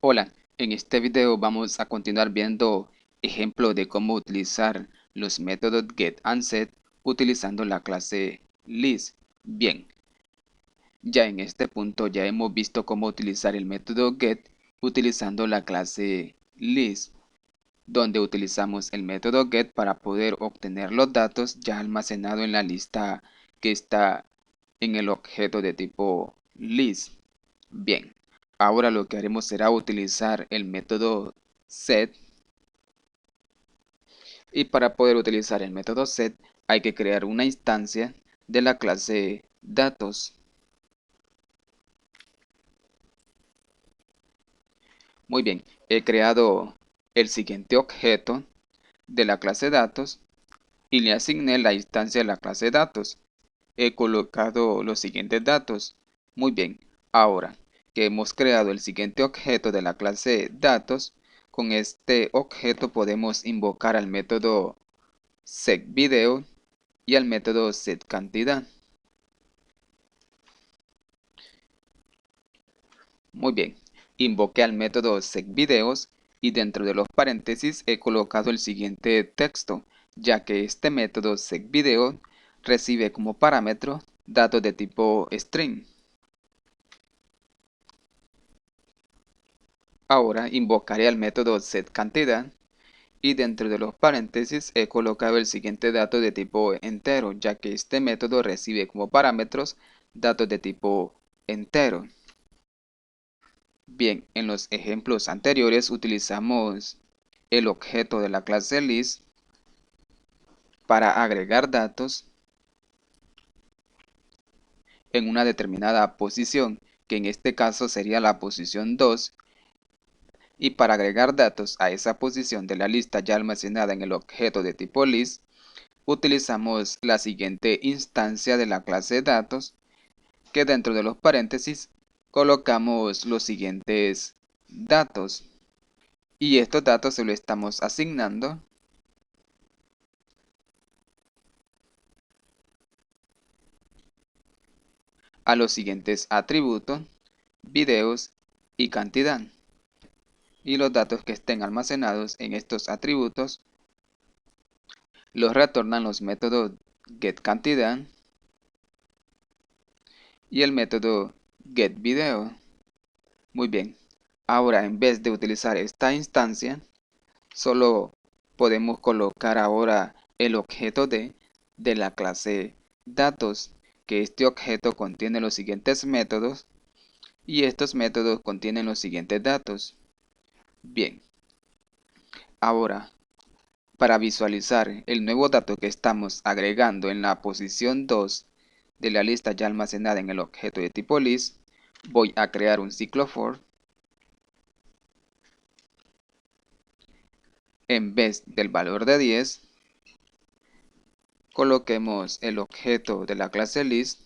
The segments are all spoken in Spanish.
Hola, en este video vamos a continuar viendo ejemplos de cómo utilizar los métodos get and set utilizando la clase list. Bien, ya en este punto ya hemos visto cómo utilizar el método get utilizando la clase list, donde utilizamos el método get para poder obtener los datos ya almacenados en la lista que está en el objeto de tipo list. Bien, ahora lo que haremos será utilizar el método set, y para poder utilizar el método set hay que crear una instancia de la clase datos. Muy bien, he creado el siguiente objeto de la clase datos y le asigné la instancia de la clase datos. He colocado los siguientes datos. Muy bien, ahora que hemos creado el siguiente objeto de la clase datos, con este objeto podemos invocar al método setVideo y al método setCantidad. Muy bien, invoqué al método setVideos y dentro de los paréntesis he colocado el siguiente texto, ya que este método setVideo recibe como parámetro datos de tipo string. Ahora invocaré al método setCantidad y dentro de los paréntesis he colocado el siguiente dato de tipo entero, ya que este método recibe como parámetros datos de tipo entero. Bien, en los ejemplos anteriores utilizamos el objeto de la clase list para agregar datos en una determinada posición, que en este caso sería la posición 2, y para agregar datos a esa posición de la lista ya almacenada en el objeto de tipo list, utilizamos la siguiente instancia de la clase datos, que dentro de los paréntesis colocamos los siguientes datos, y estos datos se los estamos asignando a los siguientes atributos, videos y cantidad. Y los datos que estén almacenados en estos atributos los retornan los métodos getCantidad y el método getVideo. Muy bien, ahora en vez de utilizar esta instancia, solo podemos colocar ahora el objeto de la clase datos, que este objeto contiene los siguientes métodos y estos métodos contienen los siguientes datos. Bien, ahora para visualizar el nuevo dato que estamos agregando en la posición 2 de la lista ya almacenada en el objeto de tipo list, voy a crear un ciclo for. En vez del valor de 10, coloquemos el objeto de la clase list,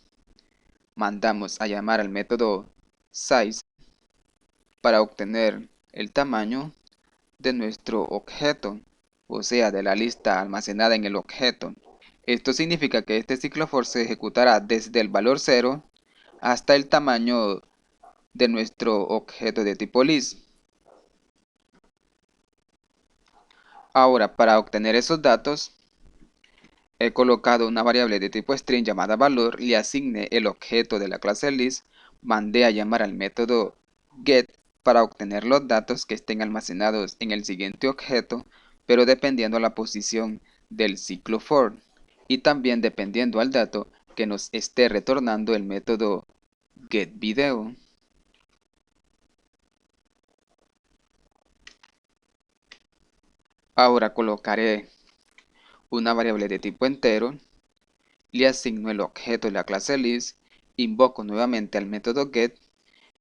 mandamos a llamar al método size para obtener el tamaño de nuestro objeto, o sea, de la lista almacenada en el objeto. Esto significa que este ciclo for se ejecutará desde el valor 0 hasta el tamaño de nuestro objeto de tipo list. Ahora, para obtener esos datos, he colocado una variable de tipo string llamada valor, le asigné el objeto de la clase list, mandé a llamar al método get para obtener los datos que estén almacenados en el siguiente objeto, pero dependiendo la posición del ciclo for, y también dependiendo al dato que nos esté retornando el método getVideo. Ahora colocaré una variable de tipo entero, le asigno el objeto de la clase list, invoco nuevamente al método get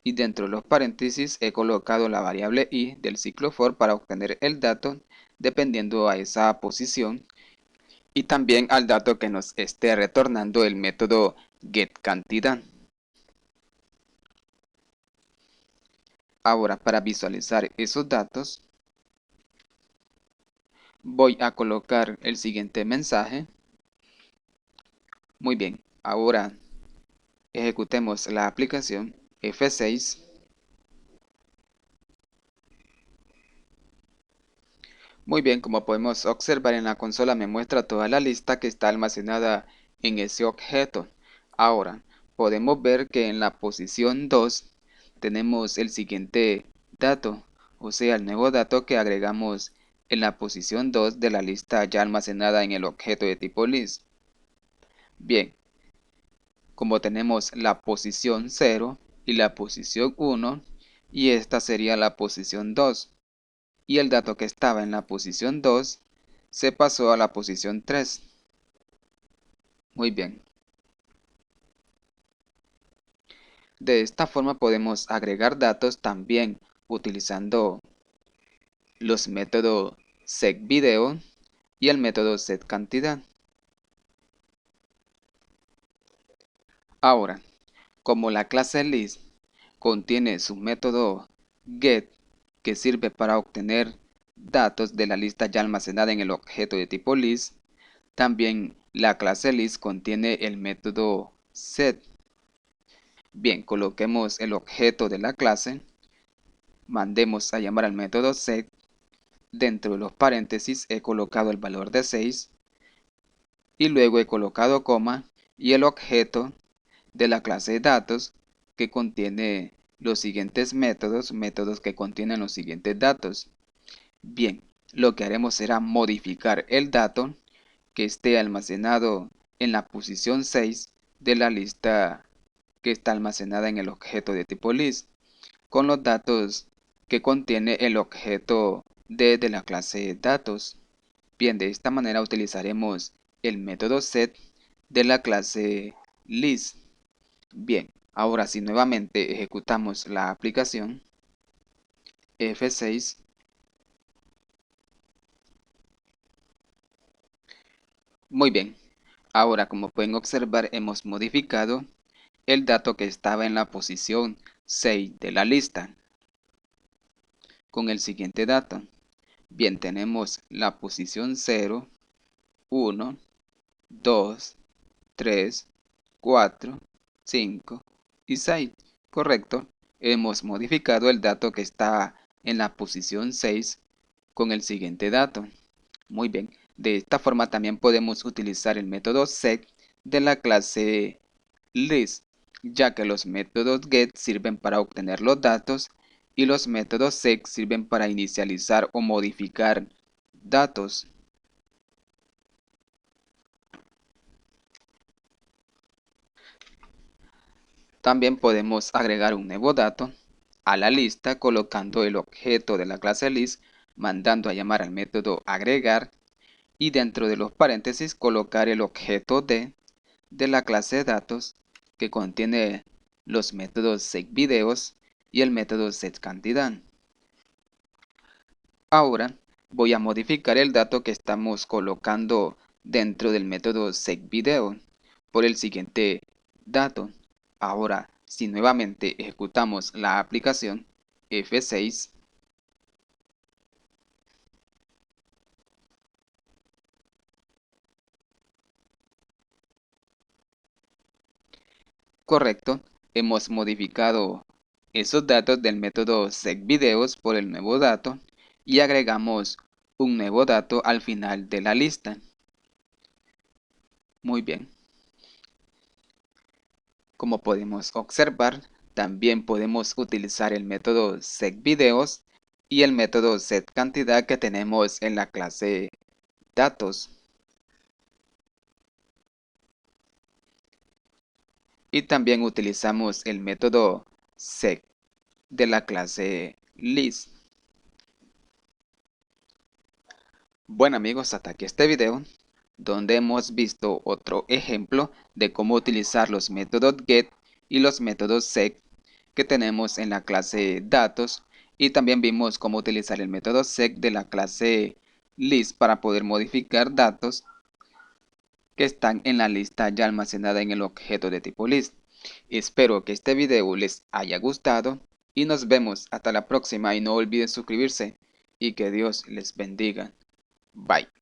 y dentro de los paréntesis he colocado la variable i del ciclo for para obtener el dato dependiendo a esa posición y también al dato que nos esté retornando el método getCantidad. Ahora para visualizar esos datos voy a colocar el siguiente mensaje. Muy bien, ahora ejecutemos la aplicación F6. Muy bien, como podemos observar en la consola me muestra toda la lista que está almacenada en ese objeto. Ahora, podemos ver que en la posición 2 tenemos el siguiente dato, o sea, el nuevo dato que agregamos en la posición 2 de la lista ya almacenada en el objeto de tipo list. Bien, como tenemos la posición 0 y la posición 1, y esta sería la posición 2. Y el dato que estaba en la posición 2 se pasó a la posición 3. Muy bien. De esta forma podemos agregar datos también utilizando los métodos setVideo y el método setCantidad. Ahora, como la clase list contiene su método get que sirve para obtener datos de la lista ya almacenada en el objeto de tipo list, también la clase list contiene el método set. Bien, coloquemos el objeto de la clase, mandemos a llamar al método set, dentro de los paréntesis he colocado el valor de 6 y luego he colocado coma y el objeto de la clase datos que contiene los siguientes métodos que contienen los siguientes datos. Bien, lo que haremos será modificar el dato que esté almacenado en la posición 6 de la lista que está almacenada en el objeto de tipo list con los datos que contiene el objeto de la clase datos. Bien, de esta manera utilizaremos el método set de la clase list. Bien, ahora si nuevamente ejecutamos la aplicación F6, muy bien, ahora como pueden observar hemos modificado el dato que estaba en la posición 6 de la lista con el siguiente dato. Bien, tenemos la posición 0, 1, 2, 3, 4, 5 y 6. Correcto. Hemos modificado el dato que está en la posición 6 con el siguiente dato. Muy bien. De esta forma también podemos utilizar el método set de la clase list, ya que los métodos get sirven para obtener los datos y los métodos set sirven para inicializar o modificar datos. También podemos agregar un nuevo dato a la lista colocando el objeto de la clase list, mandando a llamar al método agregar y dentro de los paréntesis colocar el objeto de la clase datos que contiene los métodos setVideos y el método setCantidad. Ahora voy a modificar el dato que estamos colocando dentro del método setVideo por el siguiente dato. Ahora, si nuevamente ejecutamos la aplicación F6, correcto, hemos modificado esos datos del método setVideos por el nuevo dato y agregamos un nuevo dato al final de la lista. Muy bien. Como podemos observar, también podemos utilizar el método setVideos y el método setCantidad que tenemos en la clase datos. Y también utilizamos el método set de la clase list. Bueno amigos, hasta aquí este video, donde hemos visto otro ejemplo de cómo utilizar los métodos get y los métodos set que tenemos en la clase datos y también vimos cómo utilizar el método set de la clase list para poder modificar datos que están en la lista ya almacenada en el objeto de tipo list. Espero que este video les haya gustado y nos vemos hasta la próxima y no olviden suscribirse y que Dios les bendiga. Bye.